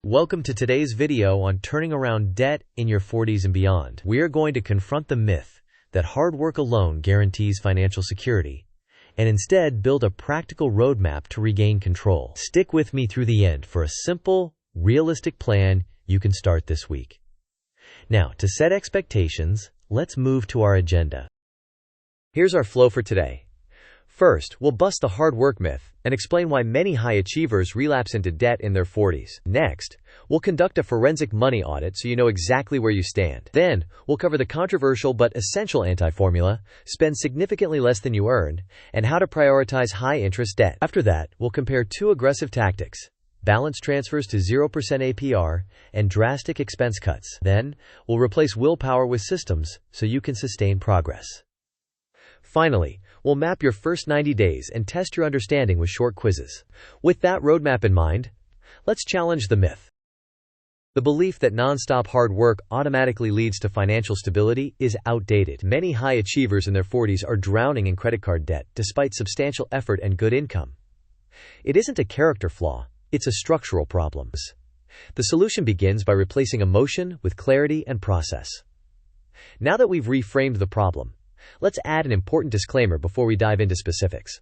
Welcome to today's video on turning around debt in your 40s and beyond. We are going to confront the myth that hard work alone guarantees financial security, and instead build a practical roadmap to regain control. Stick with me through the end for a simple, realistic plan you can start this week. Now, to set expectations, let's move to our agenda. Here's our flow for today. First, we'll bust the hard work myth and explain why many high achievers relapse into debt in their 40s. Next, we'll conduct a forensic money audit so you know exactly where you stand. Then, we'll cover the controversial but essential anti-formula, spend significantly less than you earn, and how to prioritize high-interest debt. After that, we'll compare two aggressive tactics: balance transfers to 0% APR and drastic expense cuts. Then, we'll replace willpower with systems so you can sustain progress. Finally, we'll map your first 90 days and test your understanding with short quizzes. With that roadmap in mind, let's challenge the myth. The belief that non-stop hard work automatically leads to financial stability is outdated. Many high achievers in their 40s are drowning in credit card debt despite substantial effort and good income. It isn't a character flaw, it's a structural problem. The solution begins by replacing emotion with clarity and process. Now that we've reframed the problem, let's add an important disclaimer before we dive into specifics.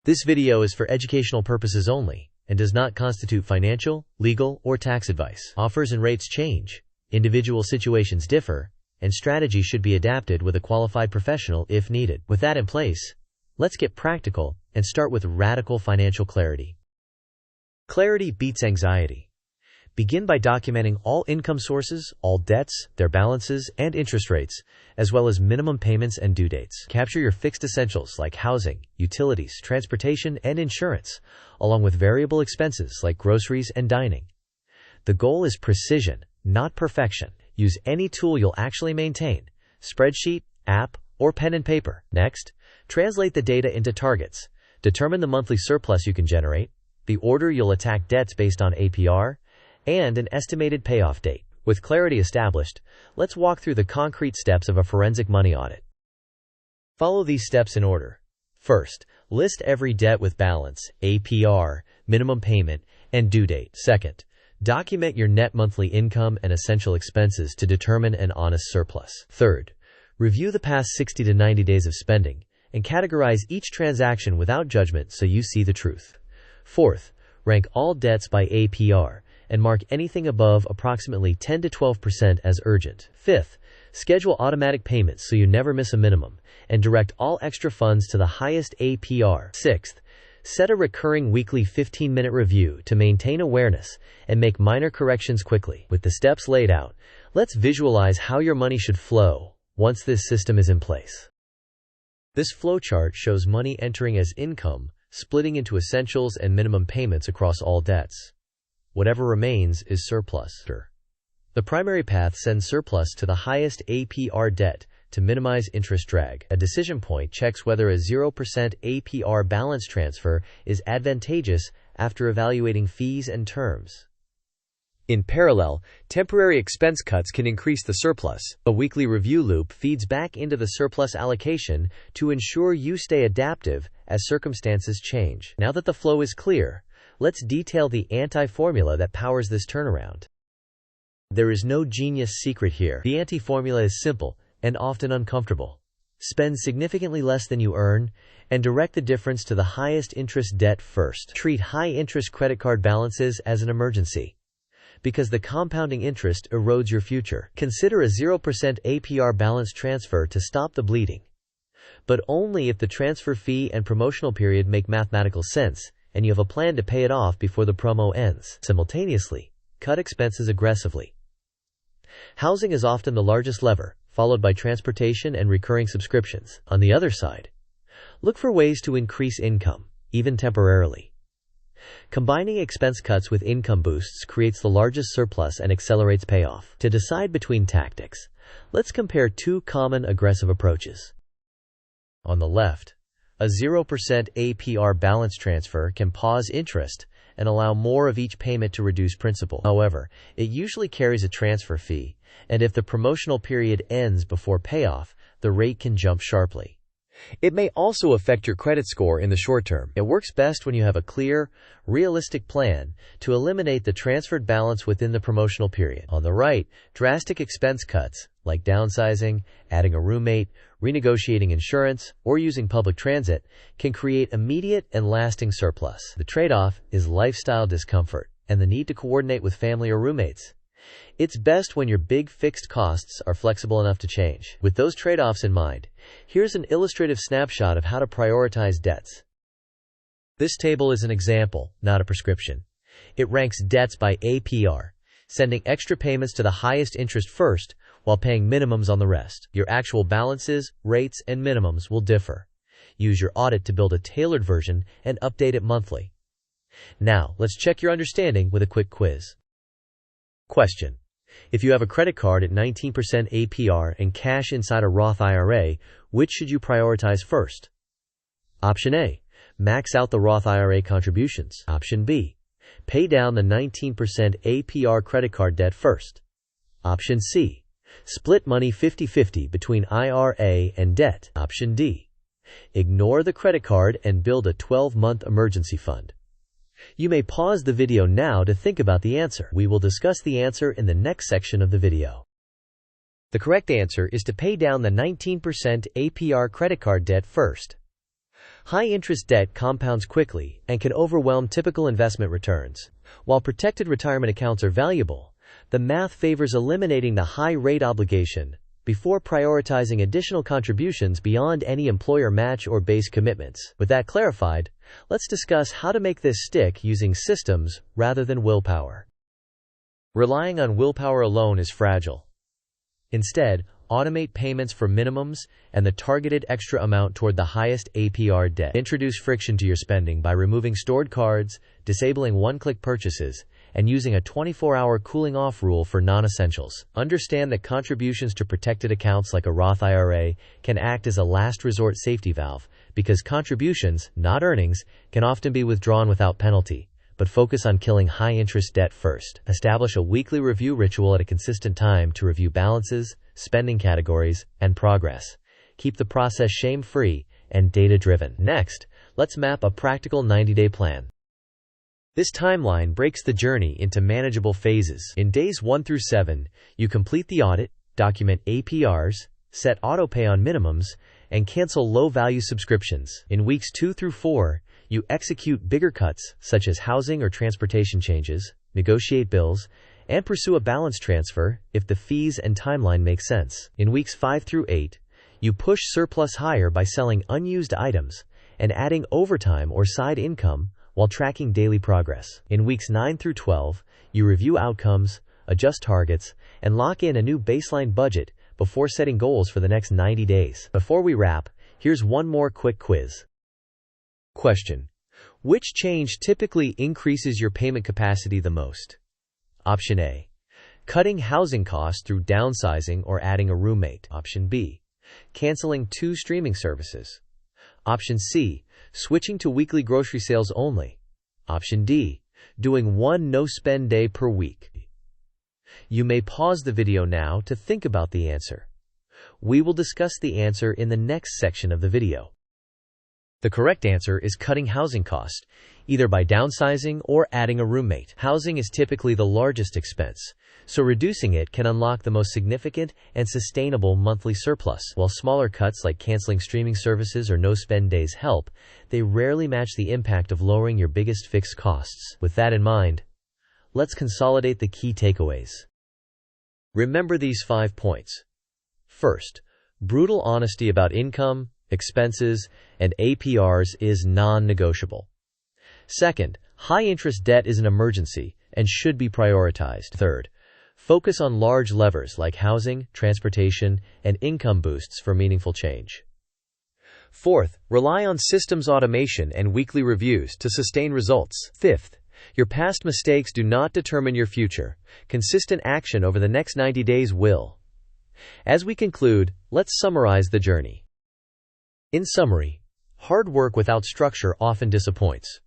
This video is for educational purposes only and does not constitute financial, legal, or tax advice. Offers and rates change, individual situations differ, and strategy should be adapted with a qualified professional if needed. With that in place, let's get practical and start with radical financial clarity. Clarity beats anxiety. Begin by documenting all income sources, all debts, their balances, and interest rates, as well as minimum payments and due dates. Capture your fixed essentials like housing, utilities, transportation, and insurance, along with variable expenses like groceries and dining. The goal is precision, not perfection. Use any tool you'll actually maintain: spreadsheet, app, or pen and paper. Next, translate the data into targets. Determine the monthly surplus you can generate, the order you'll attack debts based on APR, and an estimated payoff date. With clarity established, let's walk through the concrete steps of a forensic money audit. Follow these steps in order. First, list every debt with balance, APR, minimum payment, and due date. Second, document your net monthly income and essential expenses to determine an honest surplus. Third, review the past 60 to 90 days of spending and categorize each transaction without judgment so you see the truth. Fourth, rank all debts by APR and mark anything above approximately 10 to 12% as urgent. Fifth, schedule automatic payments so you never miss a minimum, and direct all extra funds to the highest APR. Sixth, set a recurring weekly 15-minute review to maintain awareness and make minor corrections quickly. With the steps laid out, let's visualize how your money should flow once this system is in place. This flowchart shows money entering as income, splitting into essentials and minimum payments across all debts. Whatever remains is surplus. The primary path sends surplus to the highest APR debt to minimize interest drag. A decision point checks whether a 0% APR balance transfer is advantageous after evaluating fees and terms. In parallel, temporary expense cuts can increase the surplus. A weekly review loop feeds back into the surplus allocation to ensure you stay adaptive as circumstances change. Now that the flow is clear, let's detail the anti-formula that powers this turnaround. There is no genius secret here. The anti-formula is simple and often uncomfortable. Spend significantly less than you earn and direct the difference to the highest interest debt first. Treat high-interest credit card balances as an emergency, because the compounding interest erodes your future. Consider a 0% APR balance transfer to stop the bleeding, but only if the transfer fee and promotional period make mathematical sense and you have a plan to pay it off before the promo ends. Simultaneously, cut expenses aggressively. Housing is often the largest lever, followed by transportation and recurring subscriptions. On the other side, look for ways to increase income, even temporarily. Combining expense cuts with income boosts creates the largest surplus and accelerates payoff. To decide between tactics, let's compare two common aggressive approaches. On the left, a 0% APR balance transfer can pause interest and allow more of each payment to reduce principal. However, it usually carries a transfer fee, and if the promotional period ends before payoff, the rate can jump sharply. It may also affect your credit score in the short term. It works best when you have a clear, realistic plan to eliminate the transferred balance within the promotional period. On the right, drastic expense cuts, like downsizing, adding a roommate, renegotiating insurance, or using public transit, can create immediate and lasting surplus. The trade-off is lifestyle discomfort and the need to coordinate with family or roommates. It's best when your big fixed costs are flexible enough to change. With those trade-offs in mind, here's an illustrative snapshot of how to prioritize debts. This table is an example, not a prescription. It ranks debts by APR, sending extra payments to the highest interest first while paying minimums on the rest. Your actual balances, rates, and minimums will differ. Use your audit to build a tailored version and update it monthly. Now, let's check your understanding with a quick quiz. Question: if you have a credit card at 19% APR and cash inside a Roth IRA, which should you prioritize first? Option A: max out the Roth IRA contributions. Option B: pay down the 19% APR credit card debt first. Option C: split money 50-50 between IRA and debt. Option D: ignore the credit card and build a 12-month emergency fund. You may pause the video now to think about the answer. We will discuss the answer in the next section of the video. The correct answer is to pay down the 19% APR credit card debt first. High-interest debt compounds quickly and can overwhelm typical investment returns. While protected retirement accounts are valuable, the math favors eliminating the high-rate obligation before prioritizing additional contributions beyond any employer match or base commitments. With that clarified, let's discuss how to make this stick using systems rather than willpower. Relying on willpower alone is fragile. Instead, automate payments for minimums and the targeted extra amount toward the highest APR debt. Introduce friction to your spending by removing stored cards, disabling one-click purchases, and using a 24-hour cooling-off rule for non-essentials. Understand that contributions to protected accounts like a Roth IRA can act as a last-resort safety valve, because contributions, not earnings, can often be withdrawn without penalty. But focus on killing high-interest debt first. Establish a weekly review ritual at a consistent time to review balances, spending categories, and progress. Keep the process shame-free and data-driven. Next, let's map a practical 90-day plan. This timeline breaks the journey into manageable phases. In days 1 through 7, you complete the audit, document APRs, set autopay on minimums, and cancel low-value subscriptions. In weeks 2 through 4, you execute bigger cuts, such as housing or transportation changes, negotiate bills, and pursue a balance transfer if the fees and timeline make sense. In weeks 5 through 8, you push surplus higher by selling unused items and adding overtime or side income while tracking daily progress. In weeks 9 through 12, you review outcomes, adjust targets, and lock in a new baseline budget before setting goals for the next 90 days. Before we wrap, here's one more quick quiz. Question: which change typically increases your payment capacity the most? Option A: cutting housing costs through downsizing or adding a roommate. Option B: canceling 2 streaming services. Option C: switching to weekly grocery sales only. Option D: doing 1 no-spend day per week. You may pause the video now to think about the answer. We will discuss the answer in the next section of the video. The correct answer is cutting housing costs, either by downsizing or adding a roommate. Housing is typically the largest expense, so reducing it can unlock the most significant and sustainable monthly surplus. While smaller cuts like canceling streaming services or no-spend days help, they rarely match the impact of lowering your biggest fixed costs. With that in mind, let's consolidate the key takeaways. Remember these 5 points. First, brutal honesty about income, expenses, and APRs is non-negotiable. Second, high-interest debt is an emergency and should be prioritized. Third, focus on large levers like housing, transportation, and income boosts for meaningful change. Fourth, rely on systems automation and weekly reviews to sustain results. Fifth, your past mistakes do not determine your future. Consistent action over the next 90 days will. As we conclude, let's summarize the journey. In summary, hard work without structure often disappoints.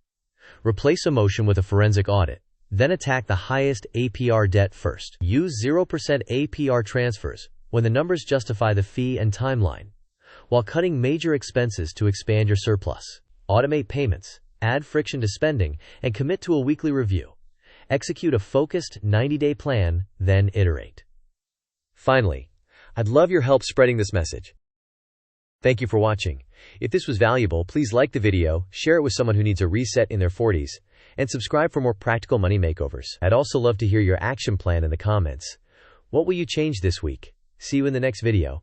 Replace emotion with a forensic audit, then attack the highest APR debt first. Use 0% APR transfers when the numbers justify the fee and timeline, while cutting major expenses to expand your surplus. Automate payments, add friction to spending, and commit to a weekly review. Execute a focused 90-day plan, then iterate. Finally, I'd love your help spreading this message. Thank you for watching. If this was valuable, please like the video, share it with someone who needs a reset in their 40s, and subscribe for more practical money makeovers. I'd also love to hear your action plan in the comments. What will you change this week? See you in the next video.